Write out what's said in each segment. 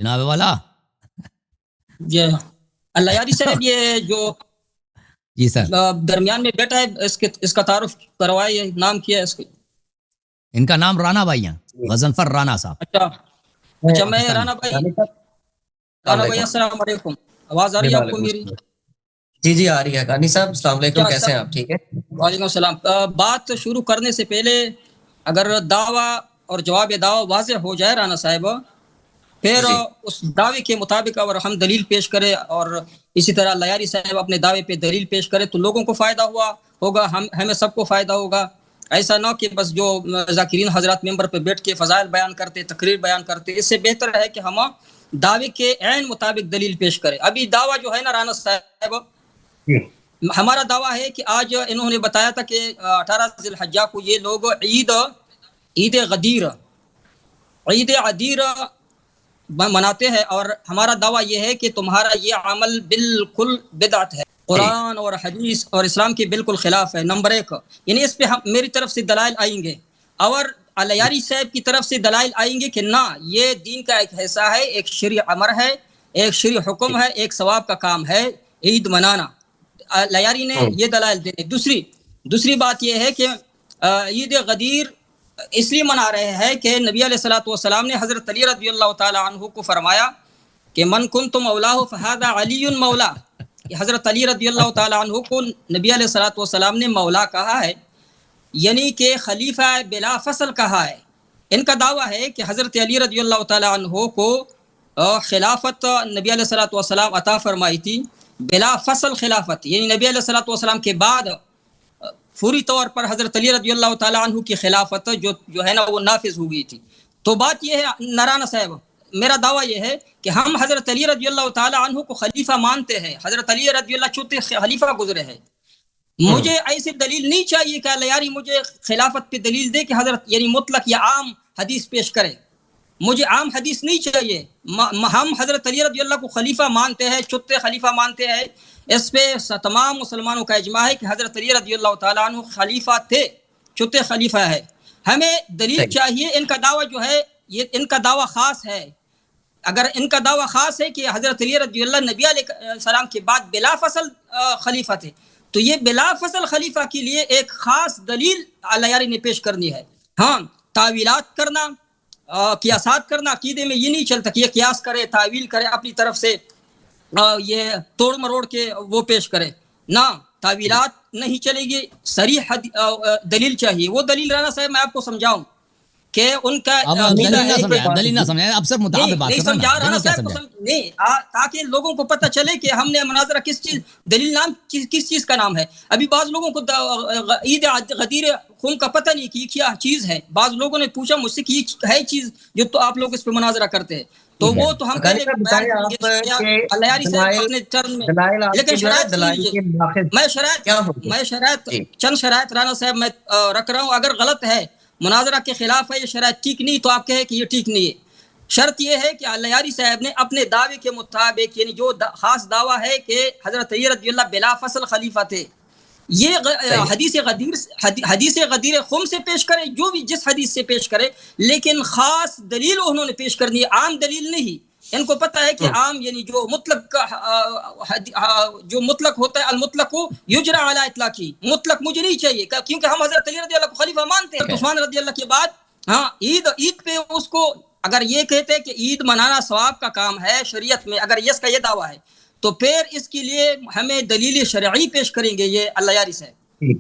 جناب والا یہ اللہ یاری صاحب یہ جو جی سر درمیان میں بیٹھا ہے اس کا تعارف کروائے، نام کیا ہے اس کا؟ ان کا نام رانا بھائی ہیں، غضنفر رانا صاحب. اچھا میں پاکستانی. رانا بھائی السلام علیکم. آواز آ رہی ہے آپ کو میری؟ جی جی آ رہی ہے. غانی صاحب السلام علیکم، کیسے ہیں آپ؟ ٹھیک ہے. وعلیکم السلام. بات شروع کرنے سے پہلے اگر دعویٰ اور جواب دعویٰ واضح ہو جائے رانا صاحب، پھر اس دعوے کے مطابق اور ہم دلیل پیش کرے اور اسی طرح لیاری صاحب اپنے دعوے پہ دلیل پیش کرے تو لوگوں کو فائدہ ہوگا، ہمیں سب کو فائدہ ہوگا. ایسا نہ کہ بس جو ذاکرین حضرات ممبر پہ بیٹھ کے فضائل بیان کرتے، تقریر بیان کرتے. اس سے بہتر ہے کہ ہم دعوے کے عین مطابق دلیل پیش کریں. ابھی دعویٰ جو ہے نا رانا صاحب، ہمارا دعویٰ ہے کہ آج انہوں نے بتایا تھا کہ 18 ذی الحجہ کو یہ لوگ عید غدیر مناتے ہیں، اور ہمارا دعویٰ یہ ہے کہ تمہارا یہ عمل بالکل بدعت ہے، قرآن اور حدیث اور اسلام کے بالکل خلاف ہے. نمبر 1 یعنی اس پہ میری طرف سے دلائل آئیں گے اور الیاری صاحب کی طرف سے دلائل آئیں گے کہ نہ یہ دین کا ایک حصہ ہے، ایک شرعی امر ہے، ایک شرعی حکم ہے، ایک ثواب کا کام ہے عید منانا. لیاری نے یہ دلائل دینے. دوسری بات یہ ہے کہ عید غدیر اس لیے منا رہے ہیں کہ نبی علیہ الصلوۃ والسلام نے حضرت علی رضی اللہ تعالی عنہ کو فرمایا کہ من کنت مولاہ فہذا علی مولا. حضرت علی رضی اللہ تعالی عنہ کو نبی علیہ الصلوۃ والسلام نے مولا کہا ہے، یعنی کہ خلیفہ بلا فصل کہا ہے. ان کا دعویٰ ہے کہ حضرت علی رضی اللہ تعالی عنہ کو خلافت نبی علیہ الصلوۃ والسلام عطا فرمائی تھی، بلا فصل خلافت، یعنی نبی علیہ الصلوۃ والسلام کے بعد فوری طور پر حضرت علی رضی اللہ تعالی عنہ کی خلافت جو ہے نا وہ نافذ ہو گئی تھی. تو بات یہ ہے نرانا صاحب، میرا دعویٰ یہ ہے کہ ہم حضرت علی رضی اللہ تعالی عنہ کو خلیفہ مانتے ہیں. حضرت علی رضی اللہ چوتھے خلیفہ گزرے ہیں. مجھے ایسی دلیل نہیں چاہیے کہ لیاری مجھے خلافت پہ دلیل دے کہ حضرت یعنی مطلق یا عام حدیث پیش کرے. مجھے عام حدیث نہیں چاہیے. ہم حضرت علی رضی اللہ کو خلیفہ مانتے ہیں، چوتھے خلیفہ مانتے ہیں. اس پہ تمام مسلمانوں کا اجماع ہے کہ حضرت علی رضی اللہ تعالیٰ عنہ خلیفہ تھے، چوتھے خلیفہ ہے. ہمیں دلیل چاہیے. ان کا دعویٰ جو ہے یہ ان کا دعویٰ خاص ہے. اگر ان کا دعویٰ خاص ہے کہ حضرت علی رضی اللہ نبی علیہ السلام کے بعد بلا فصل خلیفہ تھے، تو یہ بلا فصل خلیفہ کے لیے ایک خاص دلیل لیاری نے پیش کرنی ہے. ہاں تعویلات کرنا، قیاسات کرنا عقیدے میں یہ نہیں چلتا کہ یہ قیاس کرے، تعویل کرے، اپنی طرف سے یہ توڑ مروڑ کے وہ پیش کرے. نہ تعویلات نہیں چلے گی، صریح دلیل چاہیے. وہ دلیل رانا صاحب میں آپ کو سمجھاؤں کہ ان کا دلیل نہ سمجھائیں، اب سب مطابق بات کریں سمجھا رانا صاحب کو نہیں، تاکہ لوگوں کو پتہ چلے کہ ہم نے مناظرہ کس چیز، دلیل نام کس چیز کا نام ہے. ابھی بعض لوگوں کو عید غدیر خم کا پتہ نہیں کہ کیا چیز ہے. بعض لوگوں نے پوچھا مجھ سے کہ یہ ہے چیز جو تو آپ لوگ اس پہ مناظرہ کرتے ہیں، تو وہ تو ہم پہلے لیکن میں شرائط چند شرائط رانا صاحب میں رکھ رہا ہوں. اگر غلط ہے، مناظرہ کے خلاف ہے، یہ شرائط ٹھیک نہیں، تو آپ کہیں کہ یہ ٹھیک نہیں ہے. شرط یہ ہے کہ لیاری صاحب نے اپنے دعوے کے مطابق، یعنی جو خاص دعویٰ ہے کہ حضرت علی رضی اللہ بلا فصل خلیفہ تھے، یہ حدیث غدیر خم سے پیش کرے، جو بھی جس حدیث سے پیش کرے، لیکن خاص دلیل انہوں نے پیش کرنی ہے، عام دلیل نہیں. ان کو پتہ ہے کہ عام یعنی جو مطلق ہوتا ہے، المطلق یجرا علی اطلاقی، مطلق مجھے نہیں چاہیے کیونکہ ہم حضرت علی رضی اللہ کو خلیفہ مانتے ہیں. عثمان رضی اللہ کے بعد ہاں عید پہ اس کو اگر یہ کہتے ہیں کہ عید منانا ثواب کا کام ہے شریعت میں، اگر اس کا یہ دعویٰ ہے، تو پھر اس کے لیے ہمیں دلیل شرعی پیش کریں گے یہ اللہ یاری صاحب.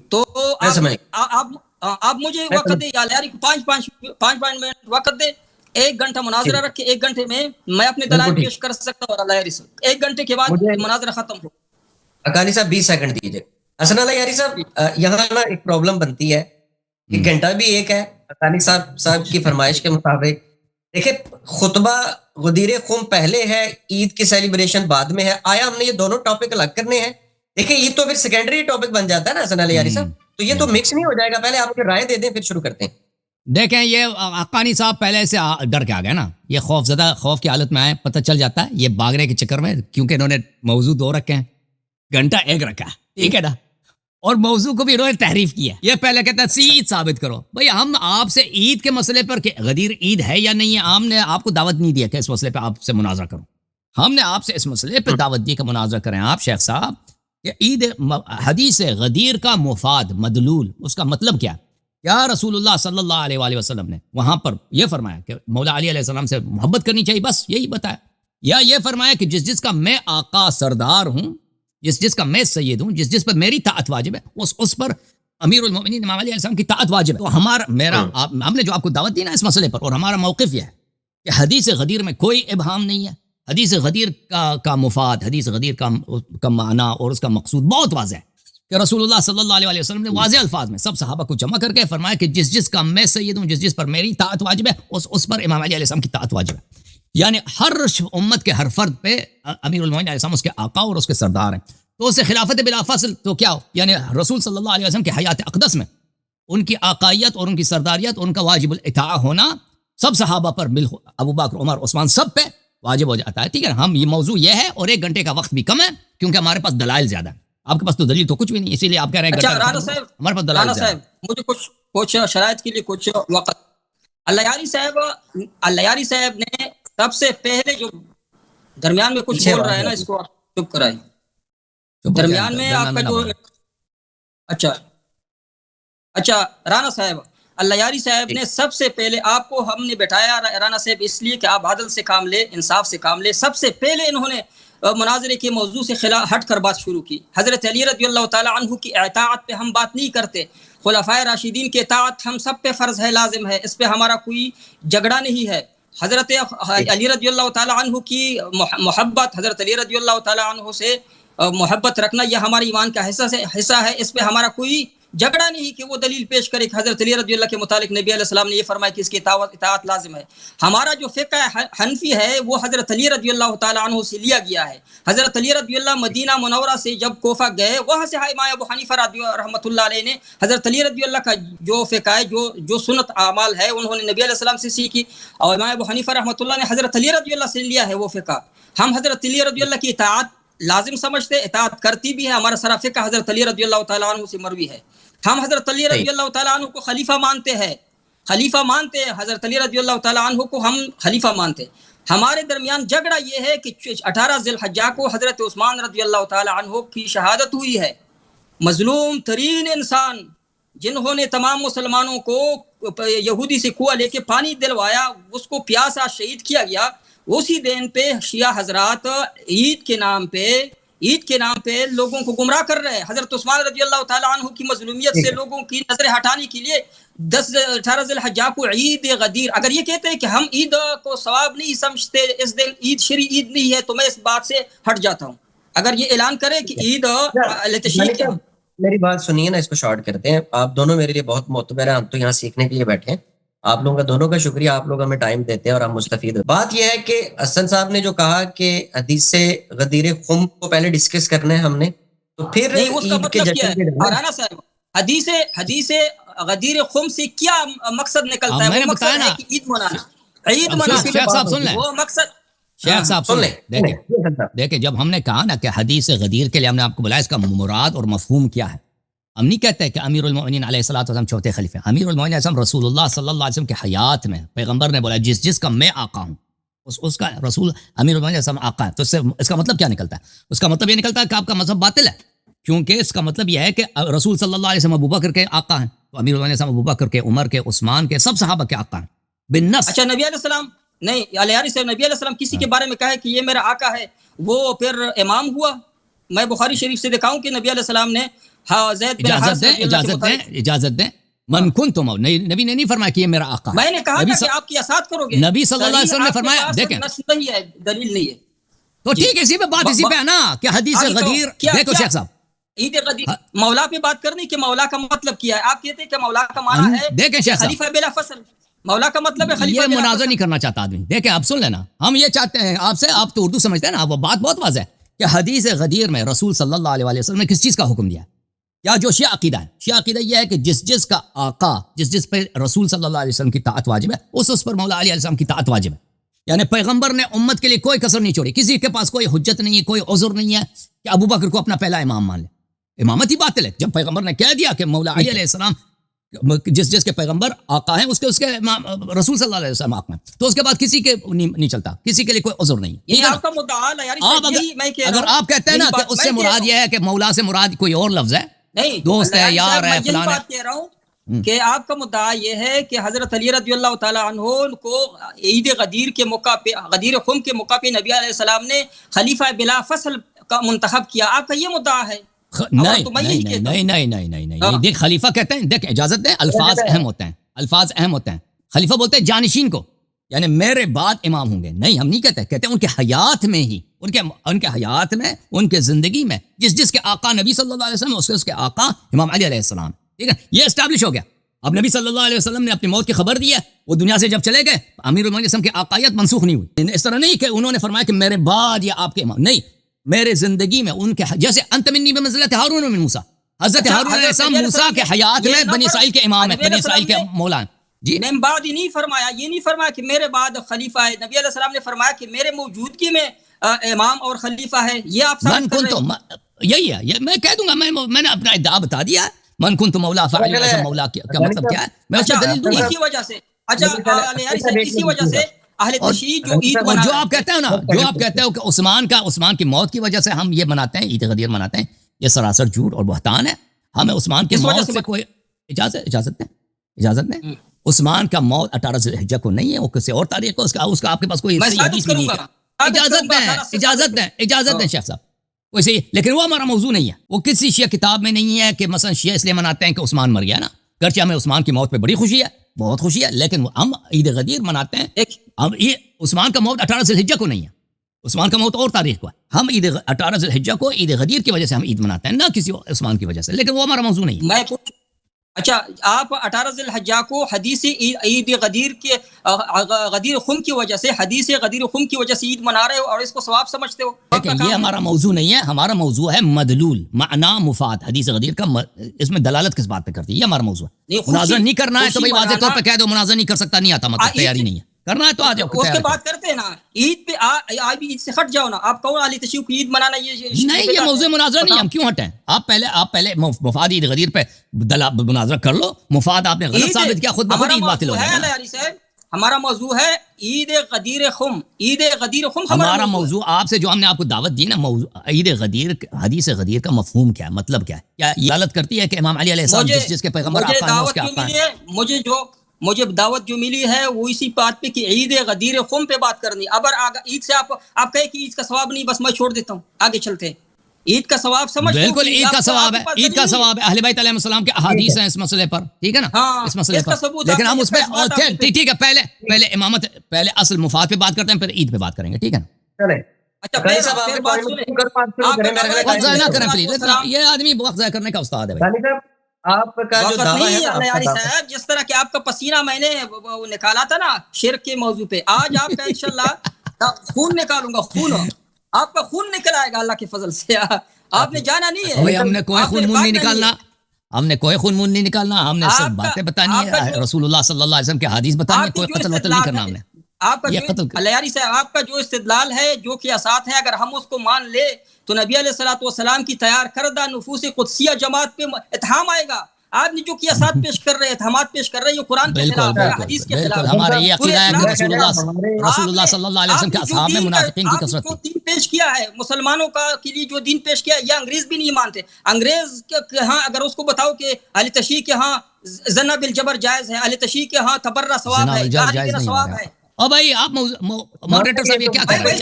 تو آپ مجھے وقت دے، اللہ یاری کو 5 منٹ وقت دے. 1 گھنٹہ مناظرہ رکھ کے 1 گھنٹے میں اپنے دلائل پیش کر سکتا ہوں اللہ یاری صاحب. 1 گھنٹے کے بعد مناظرہ ختم ہو. اکانی صاحب 20 سیکنڈ دیجیے. حسن اللہ یاری صاحب، یہاں نا ایک پرابلم بنتی ہے کہ گھنٹہ بھی ایک ہے. اکانی صاحب کی فرمائش کے مطابق دیکھیں، خطبہ غدیر خم پہلے ہے، عید کی سیلیبریشن بعد میں ہے. آیا ہم نے یہ دونوں ٹاپک الگ کرنے ہیں؟ دیکھیں عید تو پھر سیکنڈری ٹاپک بن جاتا ہے نا حسن علی یاری صاحب، تو یہ تو مکس نہیں ہو جائے گا. پہلے آپ مجھے رائے دے دیں پھر شروع کرتے ہیں. دیکھیں یہ حقانی صاحب پہلے سے ڈر کے آ گئے نا، یہ خوف زدہ خوف کی حالت میں آئے، پتہ چل جاتا ہے یہ بھاگنے کے چکر میں، کیونکہ انہوں نے موضوع 2 رکھے ہیں، گھنٹہ 1 رکھا ہے، ٹھیک ہے نا. اور موضوع کو بھی انہوں نے تحریف کیا. یہ پہلے کہتا ہے عید ثابت کرو. بھئی ہم آپ سے عید کے مسئلے پر کہ غدیر عید ہے یا نہیں ہے، ہم نے آپ کو دعوت نہیں دیا کہ اس مسئلے پہ آپ سے مناظرہ کرو. ہم نے آپ سے اس مسئلے پہ دعوت دی کہ مناظرہ کریں آپ شیخ صاحب کہ عید حدیث غدیر کا مفاد مدلول اس کا مطلب کیا. یا رسول اللہ صلی اللہ علیہ وآلہ وسلم نے وہاں پر یہ فرمایا کہ مولا علی علیہ السلام سے محبت کرنی چاہیے، بس یہی بتایا. یا یہ فرمایا کہ جس کا میں آقا سردار ہوں، جس کا میں سید ہوں، جس پر میری طاعت واجب ہے، اس پر امیر المومنین امام علی علیہ السلام کی طاعت واجب ہے. تو ہم نے جو آپ کو دعوت دی نا اس مسئلے پر، اور ہمارا موقف یہ ہے کہ حدیث غدیر میں کوئی ابہام نہیں ہے. حدیث غدیر کا مفاد، حدیث غدیر کا معنی اور اس کا مقصود بہت واضح ہے کہ رسول اللہ صلی اللہ علیہ وسلم نے واضح الفاظ میں سب صحابہ کو جمع کر کے فرمایا کہ جس کا میں سید ہوں، جس پر میری طاعت واجب ہے، اس پر امام علی علیہ السلام کی طاعت واجب ہے. یعنی ہر امت کے ہر فرد پہ امیر المومنین علیہ السلام اس کے آقا اور اس کے سردار ہیں. تو اسے خلافت بلا فصل تو کیا ہو، یعنی رسول صلی اللہ علیہ وسلم کی حیات اقدس میں ان کی آقائیت اور ان کی سرداریت، ان کا واجب الاطاعہ ہونا سب صحابہ پر، ابو بکر، عمر، عثمان، سب پہ واجب ہو جاتا ہے. ٹھیک ہے، ہم یہ موضوع یہ ہے، اور 1 گھنٹے کا وقت بھی کم ہے کیونکہ ہمارے پاس دلائل زیادہ ہیں. آپ کے پاس تو دلیل تو کچھ بھی نہیں، اسی لیے آپ کہہ رہے ہیں اچھا رانا صاحب، ہمارے پاس دلائل زیادہ ہیں. مجھے کچھ شرائط کے لیے کچھ وقت. اللہ یاری صاحب نے سب سے پہلے جو درمیان میں کچھ بول رہا ہے نا، اس کو چپ کرائیں. درمیان میں آپ کا جو اچھا رانا صاحب، اللہ یاری صاحب نے سب سے پہلے آپ کو ہم نے بٹھایا رانا صاحب اس لیے کہ آپ عدل سے کام لے، انصاف سے کام لے. سب سے پہلے انہوں نے مناظرے کے موضوع سے ہٹ کر بات شروع کی. حضرت علی رضی اللہ تعالیٰ عنہ کی اطاعت پہ ہم بات نہیں کرتے، خلفائے راشدین کی اطاعت ہم سب پہ فرض ہے، لازم ہے، اس پہ ہمارا کوئی جھگڑا نہیں ہے. حضرت علی رضی اللہ تعالیٰ عنہ کی محبت، حضرت علی رضی اللہ تعالیٰ عنہ سے محبت رکھنا یہ ہمارے ایمان کا حصہ ہے. اس پہ ہمارا کوئی جھگڑا نہیں کہ وہ دلیل پیش کرے کہ حضرت علی رضی اللہ کے متعلق نبی علیہ السلام نے یہ فرمایا کہ اس کی اطاعت لازم ہے. ہمارا جو فقہ حنفی ہے وہ حضرت علی رضی اللہ تعالیٰ عنہ سے لیا گیا ہے. حضرت علی رضی اللہ مدینہ منورہ سے جب کوفہ گئے، وہاں سے امام ابو حنیفہ رحمۃ اللہ علیہ نے حضرت علی رضی اللہ کا جو فقہ ہے، جو سنت اعمال ہے، انہوں نے نبی علیہ السلام سے سیکھی، اور امام ابو حنیفہ رحمۃ اللہ نے حضرت علی رضی اللہ سے لیا ہے وہ فقہ. ہم حضرت علی رضی اللہ کی اطاعت لازم سمجھتے، اطاعت کرتی بھی ہے. ہمارا سارا فقہ حضرت علی رضی اللہ تعالیٰ عنہ سے مروی ہے. ہم حضرت علی رضی اللہ تعالیٰ عنہ کو خلیفہ مانتے ہیں، حضرت علی رضی اللہ تعالیٰ عنہ کو ہم خلیفہ مانتے. ہمارے درمیان جھگڑا یہ ہے کہ 18 ذی الحجہ کو حضرت عثمان رضی اللہ تعالیٰ عنہ کی شہادت ہوئی ہے. مظلوم ترین انسان جنہوں نے تمام مسلمانوں کو یہودی سے کنواں لے کے پانی دلوایا، اس کو پیاسا شہید کیا گیا. اسی دن پہ شیعہ حضرات عید کے نام پہ لوگوں کو گمراہ کر رہے ہیں. حضرت عثمان رضی اللہ تعالیٰ عنہ کی مظلومیت سے لوگوں کی نظریں ہٹانے کے لیے 18 ذی الحجہ کو عید غدیر، اگر یہ کہتے ہیں کہ ہم عید کو ثواب نہیں سمجھتے، اس دن عید شرعی عید نہیں ہے، تو میں اس بات سے ہٹ جاتا ہوں. اگر یہ اعلان کرے کہ عید تشریق، میری بات سنیے نا، اس کو شارٹ کرتے ہیں. آپ دونوں میرے لیے بہت معتبر ہیں، ہم تو یہاں سیکھنے کے لیے بیٹھے ہیں. آپ لوگوں کا دونوں کا شکریہ، آپ لوگ ہمیں ٹائم دیتے ہیں اور ہم مستفید ہیں. بات یہ ہے کہ حسن صاحب نے جو کہا کہ حدیث غدیر خم کو پہلے ڈسکس کرنا ہے ہم نے، تو پھر عید کے جشن کے رانا صاحب حدیث غدیر خم سے کیا مقصد نکلتا ہے؟ میں نے بتایا نا، عید منانا. شیخ صاحب سن لیں، وہ مقصد شیخ صاحب سن لیں. دیکھیں جب ہم نے کہا نا کہ حدیث غدیر کے لیے ہم نے آپ کو بلایا، اس کا مراد اور مفہوم کیا ہے. ہم نہیں کہتے کہ امیر المومنین علیہ الصلوۃ والسلام چوتھے خلیفہ. امیر المومنین علیہ السلام رسول اللہ صلی اللہ علیہ وسلم کی حیات میں پیغمبر نے بولا جس کا میں آقا ہوں، اس کا رسول امیر المومنین علیہ السلام آقا ہے. تو اس کا مطلب کیا نکلتا ہے؟ اس کا مطلب یہ نکلتا ہے کہ آپ کا مذہب باطل ہے، کیونکہ اس کا مطلب یہ ہے کہ رسول صلی اللہ علیہ وسلم ابو بکر کے آقا ہیں، تو امیر المومنین علیہ السلام ابو بکر کے، عمر کے، عثمان کے، سب صحابہ کے آقا ہیں بالنص. اچھا نبی علیہ السلام نہیں، علیہ سے نبی علیہ السلام کسی کے بارے میں کہا ہے کہ یہ میرا آقا ہے، وہ پھر امام ہوا؟ میں بخاری شریف سے دکھاؤں کہ نبی علیہ السلام نے اجازت دیں من کنتم، نبی نے نہیں فرمایا کہ یہ میرا آقا. میں نے کہا کہ آپ کی اطاعت کرو گے. نبی صلی اللہ علیہ وسلم نے فرمایا، دیکھیں دلیل نہیں ہے تو ٹھیک ہے، اسی پہ بات اسی پہ ہے نا کہ حدیث غدیر. دیکھو شیخ صاحب، عید غدیر مولا پہ بات کرنی کہ مولا کا مطلب کیا ہے. آپ کہتے ہیں کہ مولا کا معنی ہے، دیکھیں شیخ صاحب، خلیفہ بلا فصل. مولا کا مطلب ہے خلیفہ. یہ مناظرہ نہیں کرنا چاہتا آدمی. دیکھیں آپ سن لینا، ہم یہ چاہتے ہیں آپ سے، آپ تو اردو سمجھتے ہیں نا، وہ بات بہت واضح ہے کہ حدیث غدیر میں رسول صلی اللہ علیہ وسلم نے کس چیز کا حکم دیا. یا جو شیعہ عقیدہ ہے، شیعہ عقیدہ یہ ہے کہ جس کا آقا، جس پہ رسول صلی اللہ علیہ وسلم کی طاعت واجب ہے، اس پر مولا علی علیہ السلام کی طاعت واجب ہے. یعنی پیغمبر نے امت کے لیے کوئی کسر نہیں چھوڑی. کسی کے پاس کوئی حجت نہیں ہے، کوئی عذر نہیں ہے کہ ابو بکر کو اپنا پہلا امام مان لے. امامت ہی باطل ہے. جب پیغمبر نے کہہ دیا کہ مولا علی علیہ السلام جس کے پیغمبر آقا ہیں اس کے رسول صلی اللہ علیہ وسلم آقا ہیں, تو اس کے بعد کسی کے نہیں چلتا, کسی کے لیے کوئی عذر نہیں. یہ آپ کا مدعا ہے یار. اگر آپ کہتے ہیں نا کہ اس سے مراد یہ ہے کہ مولا سے مراد کوئی اور لفظ ہے, نہیں دوست ہے, یار ہے, فلان ہے, بات کہہ رہا ہوں کہ آپ کا مدعا یہ ہے کہ حضرت علی رضی اللہ تعالی عنہ کو عید غدیر کے موقع پہ, غدیر خم کے موقع پہ نبی علیہ السلام نے خلیفہ بلا فصل کا منتخب کیا. آپ کا یہ مدعا ہے؟ نہیں. دیکھ خلیفہ کہتے ہیں, دیکھ اجازت دیں, الفاظ اہم ہوتے ہیں. خلیفہ بولتے ہیں جانشین کو, یعنی میرے بعد امام ہوں گے. نہیں, ہم نہیں کہتے ان کے حیات میں ہی, ان کے حیات میں, ان کے زندگی میں جس کے آقا نبی صلی اللہ علیہ وسلم, اس کے آقا امام علی علیہ السلام. ٹھیک ہے, یہ اسٹیبلش ہو گیا. اب نبی صلی اللہ علیہ وسلم نے اپنی موت کی خبر دی ہے, وہ دنیا سے جب چلے گئے, امیر المومنین کی آقائیت منسوخ نہیں ہوئی. اس طرح نہیں کہ انہوں نے فرمایا کہ میرے بعد یہ آپ کے امام, نہیں, میرے زندگی میں ان کے, جیسے انت منی بمنزلت ہارون من موسیٰ, حضرت ہارون علیہ السلام موسیٰ کے حیات میں بنی اسرائیل کے امام ہیں, بنی اسرائیل کے مولا ہیں. جی میں بعد ہی نہیں فرمایا, یہ نہیں فرمایا کہ میرے بعد خلیفہ ہے. نبی علیہ السلام نے فرمایا کہ میرے موجودگی میں امام اور خلیفہ ہے. یہ آپ ثابت کر رہے ہیں. یہی ہے, میں کہہ دوں گا, میں نے اپنا ادعا بتا دیا ہے. من کنت مولا فعلی علیہ مولا کا مطلب کیا ہے, میں اس کی دلیل دوں گا. اسی وجہ سے, اسی وجہ سے اہل تشیع جو آپ کہتے ہیں نا, جو آپ کہتے ہو کہ عثمان کی موت کی وجہ سے ہم یہ مناتے ہیں, عید غدیر مناتے ہیں, یہ سراسر جھوٹ اور بہتان ہے. ہمیں عثمان کی موت سے کوئی اجازت دیں. عثمان کا موت 18 ذی الحجہ کو نہیں ہے, وہ کسی اور تاریخ کو, اس کا آپ کے پاس کوئی حدیث نہیں ہے. اجازت دیں شیخ صاحب, کوئی صحیح, لیکن وہ ہمارا موضوع نہیں ہے. وہ کسی شیعہ کتاب میں نہیں ہے کہ مثلا شیعہ اس لیے مناتے ہیں کہ عثمان مر گیا نا. گرچہ ہمیں عثمان کی موت پہ بڑی خوشی ہے, بہت خوشی ہے, لیکن ہم عید غدیر مناتے ہیں. ہم یہ عثمان کا موت 18 ذی الحجہ کو نہیں ہے, عثمان کا موت اور تاریخ کو ہے. ہم عید 18 ذی الحجہ کو عید غدیر کی وجہ سے ہم عید مناتے ہیں, نہ کسی عثمان کی وجہ سے, لیکن وہ ہمارا موضوع نہیں ہے. اچھا, آپ 18 ذی الحجہ کو حدیث عید غدیر کے غدیر خم کی وجہ سے, حدیث غدیر خم کی وجہ سے عید منا رہے ہو اور اس کو ثواب سمجھتے ہو. یہ ہمارا موضوع نہیں ہے. ہمارا موضوع ہے مدلول, معنی, مفاد. حدیث غدیر کا اس میں دلالت کس بات پہ کرتی ہے, یہ ہمارا موضوع ہے. مناظرہ نہیں کرنا ہے تو بھائی واضح طور پہ کہہ دو مناظرہ نہیں کر سکتا, نہیں آتا, مطلب تیاری نہیں ہے. کرنا ہے تو آ جاؤ, اس کے بعد کرتے ہیں نا. عید پہ آج بھی عید سے ہٹ جاؤ نا. آپ کون اہل تشیع کو عید منانا, یہ موضوع مناظرہ نہیں. ہم کیوں ہٹیں؟ آپ پہلے مفاد عید غدیر پہ مناظرہ کر لو. مفاد آپ نے غلط ثابت کیا, خود بخود عید باطل ہو گیا. ہمارا موضوع ہے عید غدیر خم. عید غدیر خم ہمارا موضوع. آپ سے جو ہم نے آپ کو دعوت دی نا, موضوع عید غدیر, حدیث غدیر کا مفہوم کیا ہے, مطلب کیا ہے, کیا یہ غلط کرتی ہے کہ امام علی علیہ السلام جس کے پیغمبر آقا ہیں اس کے آقا ہیں. مجھے دعوت جو ملی ہے وہ اسی بات پہ کہ عید غدیر خم پہ بات کرنی. اب عید سے آپ کہے کہ عید کا ثواب نہیں, بس میں چھوڑ دیتا ہوں, آگے چلتے ہیں. عید کا ثواب سمجھ, بالکل عید کا ثواب ہے, عید کا ثواب ہے. اہل بیت علیہ السلام کے احادیث ہیں اس مسئلے پر, ٹھیک ہے نا, اس مسئلے پر. لیکن ہم اس پہ ٹھیک ہے, پہلے امامت, پہلے اصل مفاد پہ بات کرتے ہیں, پھر عید پہ بات کریں گے, ٹھیک ہے نا. وقت ضائع نہ کریں پلیز, یہ آدمی وقت ضائع کرنے کا استاد ہے. آپ کا جو دعویٰ ہے, جس طرح کہ آپ کا پسینہ میں نے نکالا تھا نا شرک کے موضوع پہ, آج آپ کا انشاءاللہ خون نکالوں گا. خون, آپ کا خون نکل آئے گا اللہ کے فضل سے. آپ نے جانا نہیں ہے. ہم نے کوئی خون مون نہیں نکالنا, ہم نے کوئی خون مون نہیں نکالنا. ہم نے صرف باتیں بتانی ہے, رسول اللہ صلی اللہ علیہ وسلم کے حدیث بتانی ہے, کوئی قتل وتل نہیں کرنا. ہم نے آپ کا جو استدلال ہے, جو قیاسات ہیں, اگر ہم اس کو مان لے تو نبی علیہ الصلوۃ والسلام کی تیار کردہ نفوس قدسیہ جماعت پہ اتہام آئے گا. آپ نے جو قیاسات پیش کر رہے ہیں, اتہامات پیش کر رہے ہیں, یہ قرآن کے خلاف ہے, حدیث کے خلاف ہے. ہمارا یہ عقیدہ ہے کہ رسول اللہ صلی اللہ علیہ وسلم کے اصحاب میں منافقین کی کثرت تھی. دین پیش کیا ہے مسلمانوں کا کے لیے, جو دین پیش کیا ہے, یہ انگریز بھی نہیں مانتے. انگریز کے ہاں اگر اس کو بتاؤ کہ اہل تشیع کے ہاں زنا بالجبر جائز ہے, اہل تشیع کے ہاں تبرہ ثواب ہے, ثواب ہے. اور بھائی آپ ماڈریٹر صاحب یہ کیا کہہ رہے ہیں؟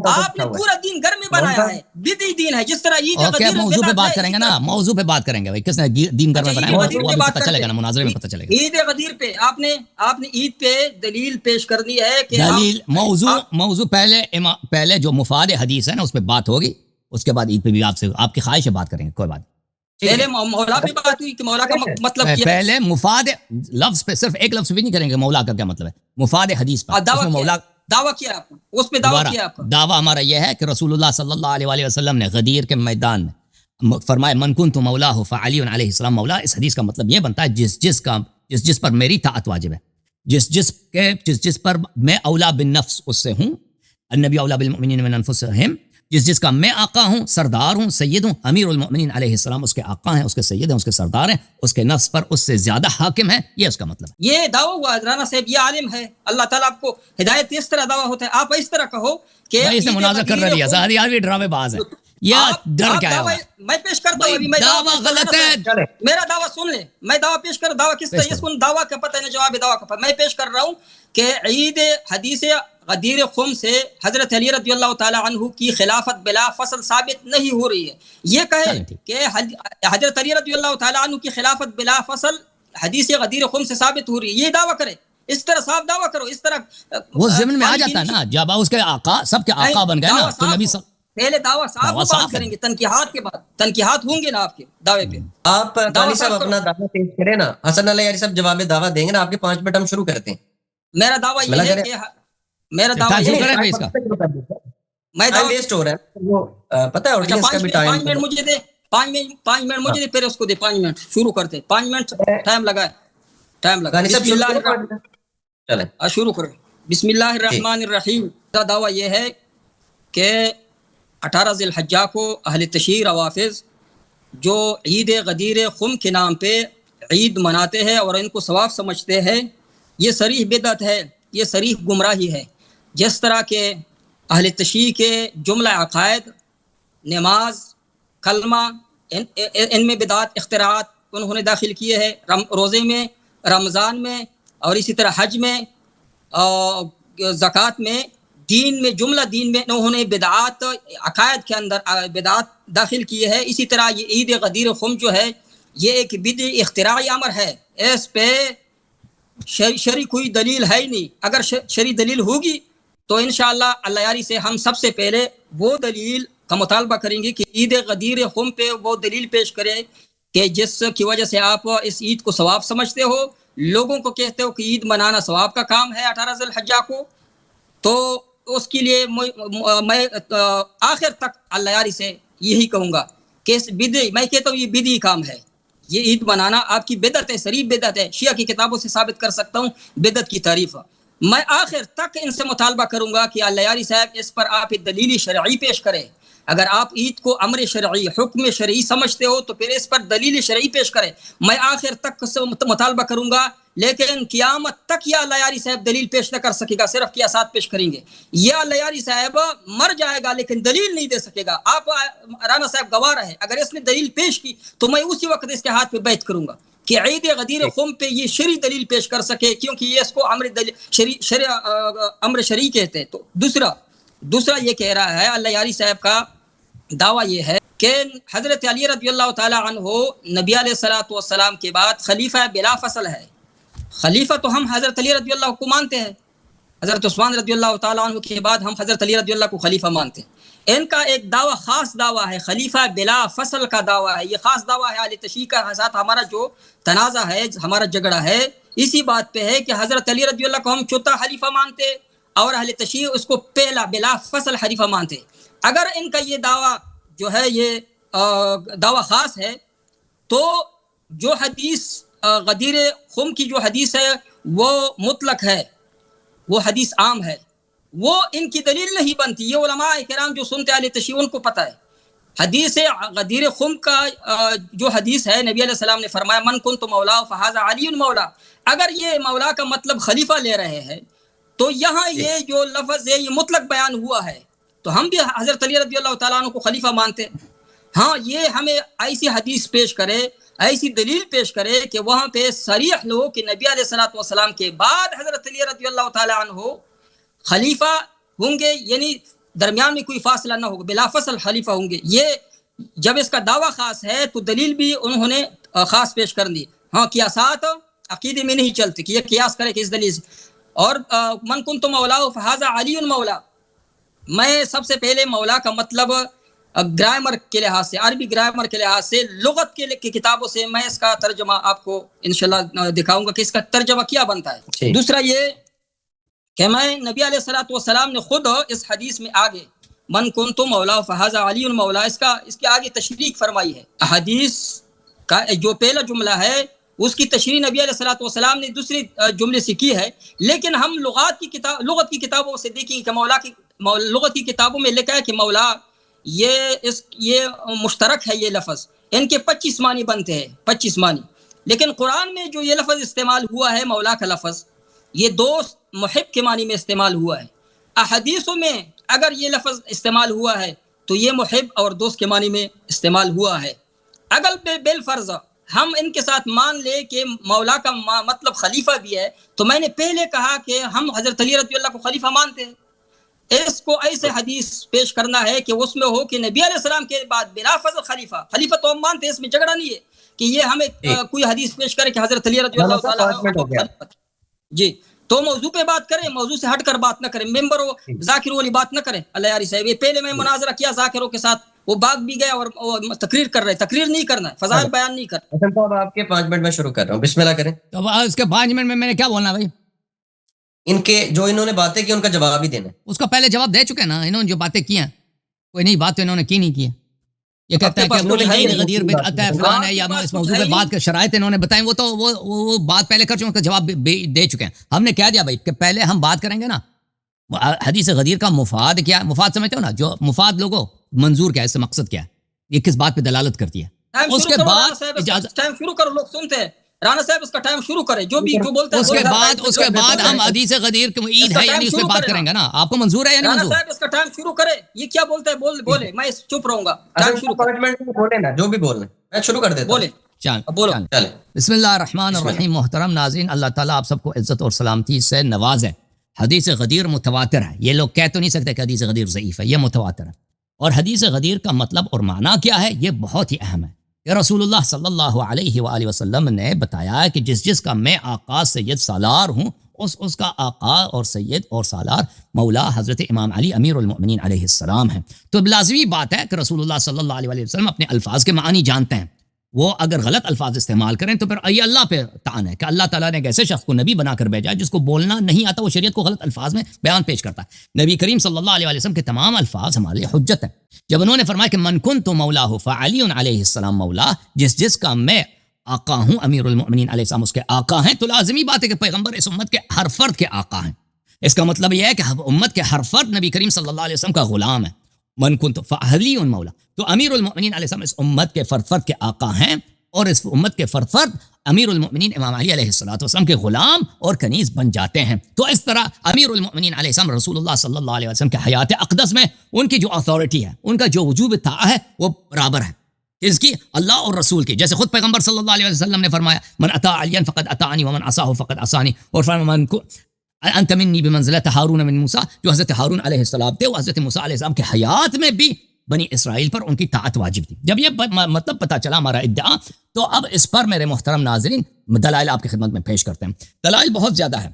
آپ نے پورا دین گھر میں بنایا ہے, بدعی دین ہے. جس طرح عید غدیر موضوع پہ بات کریں گے نا, موضوع پہ بات کریں گے. بھائی کس نے دین گھر میں بنایا, وہ پتہ چلے گا نا, مناظرے میں پتہ چلے گا. عید غدیر پہ آپ نے عید پہ دلیل پیش کرنی ہے کہ دلیل موضوع پہلے جو مفاد حدیث ہے نا اس پہ بات ہوگی, اس کے بعد عید پہ بھی آپ کی خواہش ہے بات کریں گے, کوئی بات. پہلے مولا پہ بات ہوئی کہ مولا کا مطلب کیا ہے. پہلے مفاد لفظ پہ صرف ایک لفظ بھی نہیں کریں گے, مولا کا کیا مطلب ہے, مفاد حدیث پر. دعویٰ کیا آپ نے, اس پہ دعویٰ کیا آپ کا. دعویٰ ہمارا یہ ہے کہ رسول اللہ صلی اللہ علیہ وسلم نے غدیر کے میدان میں فرمایا من کنت مولاه فعلی علیہ السلام مولا. اس حدیث کا مطلب یہ بنتا ہے جس پر میری طاعت واجب ہے, جس پر میں اولا بالنفس اس سے ہوں, النبی اولا بالمؤمنین من انفسہم, جس کا میں آقا ہوں، سردار ہوں، سید ہوں، امیر المؤمنین علیہ السلام اس کے آقا ہیں، اس کے سید ہیں، اس کے سردار ہیں، اس کے نفس پر اس سے زیادہ حاکم ہے، یہ اس کا مطلب ہے۔ یہ دعویٰ ہوا رانا صاحب، یہ عالم ہے، اللہ تعالیٰ آپ کو ہدایت اس طرح دعویٰ ہوتا ہے، آپ اس طرح کہو کہ بھائی اس نے مناظرہ کر رہا دیا ساری آدمی ڈرامے باز ہے، یہ ڈر کیا ہے؟ میں پیش کرتا ہوں ابھی، میں دعویٰ غلط ہے، میرا دعویٰ سن لیں، میں دعویٰ پیش کر، دعویٰ کس طرح، اس دعویٰ کا پتہ ہے، جواب دعویٰ کا پتہ، میں پیش کر رہا ہوں کہ عید حدیث غدیر خم سے حضرت علی رضی اللہ تعالی عنہ کی خلافت بلا فصل ثابت نہیں ہو رہی ہے، یہ کہے کہ حضرت علی رضی اللہ تعالی عنہ کی خلافت بلا فصل حدیث غدیر خم سے ثابت ہو رہی ہے، یہ دعویٰ کرے، اس طرح صاف دعویٰ کرو، اس طرح وہ ضمن میں آ جاتا ہے نا، جب اس کے آقا سب کے آقا بن گئے نا تو نبی پہلے دعویٰ صاف بات کریں گے، تنقیحات کے بعد تنقیحات ہوں گے نا آپ کے دعوے پہ، آپ دانی صاحب اپنا دعویٰ پیش کریں نا، حسن اللہ یاری صاحب جواب دعویٰ دیں گے نا، آپ کے 5 منٹ ہم شروع کرتے ہیں۔ میرا دعویٰ یہ ہے کہ میں دعویٰ ویسٹ ہو رہا ہے، وہ پتہ ہے آڈینس کا بھی ٹائم، 5 منٹ مجھے دے، 5 منٹ مجھے دے، پھر اس کو دے 5 منٹ، شروع کرتے 5 منٹ ٹائم لگا بسم اللہ چلیں شروع کریں۔ بسم اللہ الرحمن الرحیم۔ میرا دعویٰ یہ ہے کہ 18 ذی الحجہ کو اہل تشیع روافض جو عید غدیر خم کے نام پہ عید مناتے ہیں اور ان کو ثواب سمجھتے ہیں، یہ صریح بدعت ہے، یہ صریح گمراہی ہے۔ جس طرح کہ اہل تشیع کے جملہ عقائد، نماز، کلمہ، ان میں بدعات اختراعات انہوں نے داخل کیے ہیں، روزے میں، رمضان میں، اور اسی طرح حج میں، زکوٰۃ میں، دین میں، جملہ دین میں انہوں نے بدعات عقائد کے اندر بدعات داخل کیے ہیں۔ اسی طرح یہ عید غدیر خم جو ہے یہ ایک بدعی اختراعی امر ہے، اس پہ شرعی کوئی دلیل ہے ہی نہیں، اگر شرعی دلیل ہوگی تو انشاءاللہ اللہ یاری سے ہم سب سے پہلے وہ دلیل کا مطالبہ کریں گے کہ عید غدیر خم پہ وہ دلیل پیش کرے کہ جس کی وجہ سے آپ اس عید کو ثواب سمجھتے ہو، لوگوں کو کہتے ہو کہ عید منانا ثواب کا کام ہے 18 ذی الحجہ کو، تو اس کے لیے میں آخر تک اللہ یاری سے یہی کہوں گا کہ اس بدعی، میں کہتا ہوں یہ بدعی کام ہے، یہ عید منانا آپ کی بدعت ہے، صریح بدعت ہے، شیعہ کی کتابوں سے ثابت کر سکتا ہوں بدعت کی تعریف۔ میں آخر تک ان سے مطالبہ کروں گا کہ اللہ یاری صاحب اس پر آپ دلیل شرعی پیش کریں، اگر آپ عید کو امر شرعی، حکم شرعی سمجھتے ہو تو پھر اس پر دلیل شرعی پیش کریں۔ میں آخر تک سے مطالبہ کروں گا، لیکن قیامت تک یہ اللہ یاری صاحب دلیل پیش نہ کر سکے گا، صرف قیاسات پیش کریں گے۔ یہ اللہ یاری صاحب مر جائے گا لیکن دلیل نہیں دے سکے گا۔ آپ رانا صاحب گواہ رہے، اگر اس نے دلیل پیش کی تو میں اسی وقت اس کے ہاتھ پہ بیعت کروں گا کہ عید غدیر خم پہ یہ شرعی دلیل پیش کر سکے، کیونکہ یہ اس کو امر شرعی کہتے ہیں۔ تو دوسرا یہ کہہ رہا ہے، اللہ یاری صاحب کا دعویٰ یہ ہے کہ حضرت علی رضی اللہ تعالی عنہ نبی علیہ الصلوۃ والسلام کے بعد خلیفہ بلا فصل ہے۔ خلیفہ تو ہم حضرت علی رضی اللہ کو مانتے ہیں، حضرت عثمان رضی اللہ تعالی عنہ کے بعد ہم حضرت علی رضی اللہ کو خلیفہ مانتے ہیں۔ ان کا ایک دعویٰ، خاص دعویٰ ہے، خلیفہ بلا فصل کا دعویٰ ہے، یہ خاص دعویٰ ہے۔ اہل تشیع کا ساتھ ہمارا جو تنازع ہے، ہمارا جھگڑا ہے، اسی بات پہ ہے کہ حضرت علی رضی اللہ کو ہم چوتھا خلیفہ مانتے اور اہل تشیع اس کو پہلا بلا فصل خلیفہ مانتے۔ اگر ان کا یہ دعویٰ جو ہے یہ دعویٰ خاص ہے تو جو حدیث غدیر خم کی جو حدیث ہے وہ مطلق ہے، وہ حدیث عام ہے، وہ ان کی دلیل نہیں بنتی۔ یہ علماء کرام جو سنتے اہل تشیع ان کو پتہ ہے۔ حدیث غدیر خم کا جو حدیث ہے، نبی علیہ السلام نے فرمایا من کنت مولا فہذا علی مولا۔ اگر یہ مولا کا مطلب خلیفہ لے رہے ہیں تو یہاں یہ جو لفظ ہے یہ مطلق بیان ہوا ہے، تو ہم بھی حضرت علی رضی اللہ تعالیٰ عنہ کو خلیفہ مانتے۔ ہاں، یہ ہمیں ایسی حدیث پیش کرے، ایسی دلیل پیش کرے کہ وہاں پہ صریح لو کہ نبی علیہ الصلوۃ والسلام کے بعد حضرت علی رضی اللہ تعالیٰ عنہ خلیفہ ہوں گے، یعنی درمیان میں کوئی فاصلہ نہ ہوگا، بلا فصل خلیفہ ہوں گے۔ یہ جب اس کا دعویٰ خاص ہے تو دلیل بھی انہوں نے خاص پیش کر دی۔ ہاں، قیاسات عقیدے میں نہیں چلتے کہ یہ قیاس کرے کہ اس دلیل سے۔ اور من کنت مولا فہذا علی مولا، میں سب سے پہلے مولا کا مطلب گرامر کے لحاظ سے، عربی گرامر کے لحاظ سے، لغت کی کتابوں سے میں اس کا ترجمہ آپ کو انشاءاللہ دکھاؤں گا کہ اس کا ترجمہ کیا بنتا ہے۔ دوسرا یہ کہ میں نبی علیہ الصلوۃ والسلام نے خود اس حدیث میں آگے من کنت مولا فہذا علی مولا اس کے آگے تشریح فرمائی ہے۔ حدیث کا جو پہلا جملہ ہے اس کی تشریح نبی علیہ الصلوۃ والسلام نے دوسرے جملے سے کی ہے، لیکن ہم لغت کی کتابوں سے دیکھیں کہ مولا کی لغت کی کتابوں میں لکھا ہے کہ مولا یہ مشترک ہے، یہ لفظ ان کے 25 معنی بنتے ہیں، 25 معنی. لیکن قرآن میں جو یہ لفظ استعمال ہوا ہے مولا کا لفظ، یہ دوست محب کے معنی میں استعمال ہوا ہے. احادیثوں میں اگر یہ لفظ استعمال ہوا ہے تو یہ محب اور دوست کے معنی میں استعمال ہوا ہے. اگر بالفرض ہم ان کے ساتھ مان لے کہ مولا کا مطلب خلیفہ بھی ہے، تو میں نے پہلے کہا کہ ہم حضرت علی رضی اللہ کو خلیفہ مانتے ہیں. اس کو ایسے حدیث پیش کرنا ہے کہ اس میں ہو کہ نبی علیہ السلام کے بعد بلا فضل خلیفہ تو ہم مانتے ہیں، اس میں جھگڑا نہیں ہے کہ یہ ہمیں کوئی حدیث پیش کرے کہ حضرت علی رضی اللہ تعالیٰ. جی تو موضوع پہ بات کریں، موضوع سے ہٹ کر بات نہ کریں، ممبر و ذاکر والی بات نہ کریں. اللہ یاری صاحب، یہ پہلے میں مناظرہ کیا ذاکروں کے ساتھ، وہ باغ بھی گیا اور تقریر کر رہے. تقریر نہیں کرنا ہے، فضائل بیان نہیں کرنا. حسن صاحب آپ کے 5 منٹ میں شروع کر رہا ہوں، بسم اللہ کریں. تو اس کے 5 منٹ میں نے کیا بولنا بھائی؟ ان کے جو انہوں نے باتیں کی ان کا جواب ہی دینا ہے. اس کا پہلے جواب دے چکے نا، انہوں نے جو باتیں کی ہیں کوئی نئی بات تو انہوں نے کی نہیں کی ہے. یہ کہتے ہیں کہ غدیر بدعت ہے، فلان ہے، یا اس موضوع پہ بات کے شرائط انہوں نے بتائیں، وہ تو وہ بات پہلے کر چکے، اس کا جواب دے چکے ہیں. ہم نے کیا دیا بھائی کہ پہلے ہم بات کریں گے نا حدیث غدیر کا مفاد کیا ہے. مفاد سمجھتے ہو نا، جو مفاد لوگوں منظور کیا ہے، اس سے مقصد کیا ہے، یہ کس بات پہ دلالت کرتی ہے. اس کے بعد ٹائم شروع کرو، لوگ سنتے ہیں. رانا صاحب اس کا ٹائم شروع کرے، جو بولتے ہیں. اس کے بعد ہم حدیث غدیر کی عید ہے یعنی اس پہ بات کریں گے نا. آپ کو منظور ہے یا نہیں منظور؟ رانا صاحب اس کا ٹائم شروع کرے. یہ کیا بولتا ہے بولے، میں چپ رہوں گا. ٹائم شروع بولے نا، جو بھی بولنا ہے میں شروع کر دیتا ہوں. بولے چلیں. بسم اللہ الرحمن الرحیم. محترم ناظرین، اللہ تعالیٰ آپ سب کو عزت اور سلامتی سے نوازے. حدیث غدیر متواتر ہے. یہ لوگ کہہ تو نہیں سکتے کہ حدیث غدیر ضعیف ہے، یہ متواتر ہے. اور حدیث غدیر کا مطلب اور معنی کیا ہے، یہ بہت ہی اہم ہے. کہ رسول اللہ صلی اللہ علیہ وآلہ وسلم نے بتایا ہے کہ جس کا میں آقا سید سالار ہوں، اس کا آقا اور سید اور سالار مولا حضرت امام علی امیر المؤمنین علیہ السلام ہیں. تو لازمی بات ہے کہ رسول اللہ صلی اللہ علیہ وسلم اپنے الفاظ کے معنی جانتے ہیں. وہ اگر غلط الفاظ استعمال کریں تو پھر یہ اللہ پہ تعان ہے کہ اللہ تعالیٰ نے ایک ایسے شخص کو نبی بنا کر بھیجا ہے جس کو بولنا نہیں آتا، وہ شریعت کو غلط الفاظ میں بیان پیش کرتا ہے. نبی کریم صلی اللہ علیہ وسلم کے تمام الفاظ ہمارے لیے حجت ہیں. جب انہوں نے فرمایا کہ من کنت مولاه فعلی علیہ السلام مولا، جس کا میں آقا ہوں، امیر المؤمنین علیہ السلام اس کے آقا ہیں، تو لازمی بات ہے کہ پیغمبر اس امت کے ہر فرد کے آقا ہیں. اس کا مطلب یہ ہے کہ امت کے ہر فرد نبی کریم صلی اللہ علیہ وسلم کا غلام ہے. من کنت فعلی مولا، تو امیر المؤمنین علیہ السلام اس امت کے فرد کے آقا ہیں، اور اس امت کے فرد امیر المؤمنین امام علی علیہ السلام کے غلام اور کنیز بن جاتے ہیں. تو اس طرح امیر المؤمنین علیہ السلام رسول اللہ صلی اللہ علیہ وسلم کے حیات اقدس میں ان کی جو اتھارٹی ہے، ان کا جو وجوب طاعہ ہے، وہ برابر ہے اس کی اللہ اور رسول کی. جیسے خود پیغمبر صلی اللہ علیہ وسلم نے فرمایا من اطاع علی فقد اطاعنی ومن عصاه فقد عصانی، اور فرمایا انت منی بمنزلۃ ہارون من موسیٰ، جو حضرت ہارون علیہ السلام تھے وہ حضرت موسیٰ علیہ السلام کے حیات میں بھی بنی اسرائیل پر ان کی طاعت واجب تھی. جب یہ مطلب پتہ چلا ہمارا ادعا، تو اب اس پر میرے محترم ناظرین دلائل آپ کی خدمت میں پیش کرتے ہیں. دلائل بہت زیادہ ہے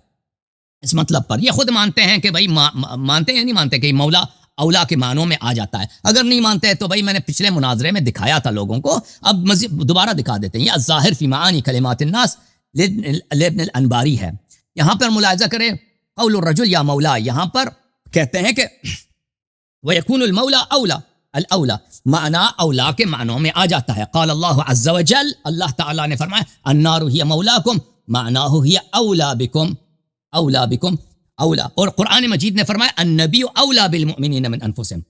اس مطلب پر. یہ خود مانتے ہیں کہ بھائی مانتے ہیں یا نہیں مانتے کہ مولا اولا کے معنوں میں آ جاتا ہے. اگر نہیں مانتے تو بھائی میں نے پچھلے مناظرے میں دکھایا تھا لوگوں کو، اب مزید دوبارہ دکھا دیتے ہیں. یہ الظاہر فی معانی کلمات الناس لابن الانباری ہے. یہاں پر ملاحظہ کریں قول الرجل یا مولا، یہاں پر کہتے ہیں کہ وَيَكُونُ الْمَوْلَى أَوْلَى، الاولا معنی اولا کے معنوں میں آ جاتا ہے. قال اللہ عز وجل، اللہ تعالیٰ نے فرمایا النار ہی مولاکم معناہ ہی اولا بکم، اولا بکم اولا. اور قرآن مجید نے فرمایا النبی اولا بالمؤمنین من انفسهم،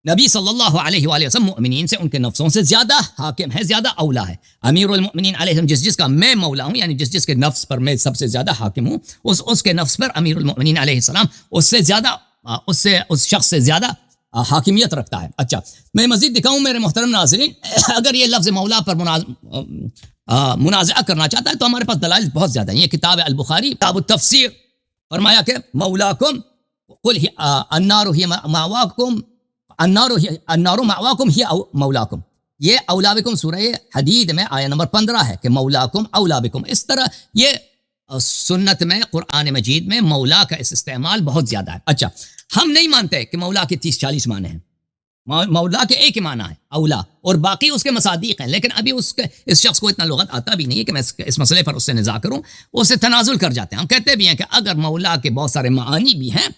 نبی صلی اللہ علیہ وآلہ وسلم مؤمنین سے ان کے نفسوں سے زیادہ حاکم ہے، زیادہ اولا ہے. امیر المؤمنین علیہ السلام جس کا میں مولا ہوں، یعنی جس کے نفس پر میں سب سے زیادہ حاکم ہوں، اس کے نفس پر امیر المؤمنین علیہ السلام اس شخص سے زیادہ حاکمیت رکھتا ہے. اچھا میں مزید دکھاؤں میرے محترم ناظرین، اگر یہ لفظ مولا پر منازعہ کرنا چاہتا ہے تو ہمارے پاس دلائل بہت زیادہ ہیں. یہ کتاب البخاری کتاب التفسیر، فرمایا کہ مولاکم قل النار ہی مأواکم، النار مأواکم ہی مولاکم. یہ اولا بکم سورہ حدید میں آیہ نمبر 15 ہے کہ مولاکم اولا بکم. اس طرح یہ سنت میں قرآن مجید میں مولا کا اس استعمال بہت زیادہ ہے. اچھا ہم نہیں مانتے کہ مولا کے 30-40 معنی ہیں. مولا کے ایک ہی معنی ہے اولا، اور باقی اس کے مصادیق ہیں. لیکن ابھی اس شخص کو اتنا لغت آتا بھی نہیں ہے کہ میں اس مسئلے پر اس سے نزاع کروں. اس سے تنازل کر جاتے ہیں. ہم کہتے بھی ہیں کہ اگر مولا کے بہت سارے معانی بھی ہیں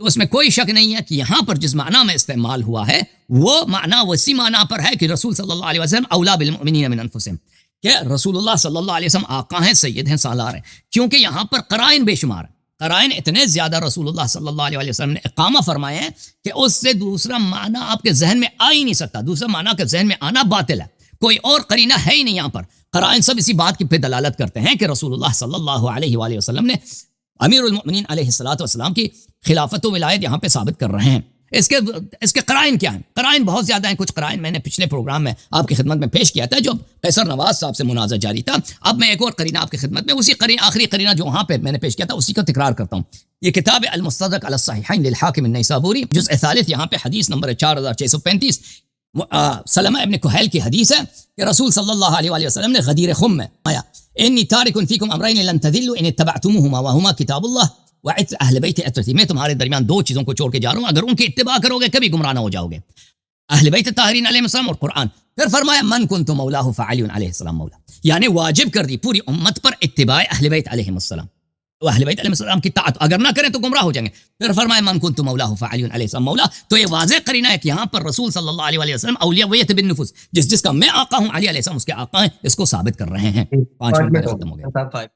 تو اس میں کوئی شک نہیں ہے کہ یہاں پر جس معنی میں استعمال ہوا ہے وہ معنی ویسی معنی پر ہے کہ رسول صلی اللہ علیہ وسلم اولا بالمؤمنین من انفسهم، کہ رسول اللہ صلی اللہ علیہ وسلم آقا ہیں، سید ہیں، سالار ہیں. کیونکہ یہاں پر قرائن بے شمار ہیں. قرائن اتنے زیادہ رسول اللہ صلی اللہ علیہ وسلم نے اقامہ فرمائے ہیں کہ اس سے دوسرا معنی آپ کے ذہن میں آ ہی نہیں سکتا، دوسرا معنی کے ذہن میں آنا باطل ہے، کوئی اور قرینہ ہے ہی نہیں یہاں پر۔ قرائن سب اسی بات کی پہ دلالت کرتے ہیں کہ رسول اللہ صلی اللہ علیہ وآلہ وسلم نے امیر المؤمنین علیہ الصلوۃ والسلام کی خلافت و ولایت یہاں پہ ثابت کر رہے ہیں۔ اس کے قرائن کیا ہیں؟ قرائن بہت زیادہ ہیں، کچھ قرائن میں نے پچھلے پروگرام میں آپ کی خدمت میں پیش کیا تھا جو قیصر نواز صاحب سے مناظرہ جاری تھا۔ اب میں ایک اور قرینہ آپ کی خدمت میں اسی آخری قرینہ جو وہاں پہ میں نے پیش کیا تھا اسی کو تکرار کرتا ہوں۔ یہ کتاب المستدرک علی الصحیحین للحاکم النیسابوری جزء ثالث، یہاں پہ حدیث نمبر 4635 سلمہ ابن کہیل کی حدیث ہے کہ رسول صلی اللہ علیہ وآلہ وسلم نے غدیر خم میں آیا انی تارک فیکم امرین لن تضلوا ان اتبعتموہما وہما کتاب اللہ وعز اہل بیت عترتی، میں تمہارے درمیان دو چیزوں کو چھوڑ کے جا رہا ہوں، اگر ان کی اتباع کرو گے کبھی گمراہ نہ ہو جاؤ گے، اہل بیت طاہرین علیہ السلام اور قرآن۔ پھر فرمایا من کنت مولاہ فعلی علیہ السلام مولا، یعنی واجب کر دی پوری امت پر اتباع اہل بیت علیہ السلام، اہل بیت علیہ السلام کی طاعت اگر نہ کریں تو گمراہ ہو جائیں گے۔ پھر فرمایا من کنت مولاہ فعلی علیہ السلام مولا، تو یہ واضح قرینہ ہے کہ یہاں پر رسول صلی اللہ علیہ وسلم اولیاء بالنفوس، جس کا میں آقا ہوں علی علیہ السلام اس کے آقا ہیں، اس کو ثابت کر رہے ہیں۔ 5 منٹ ختم ہو گیا۔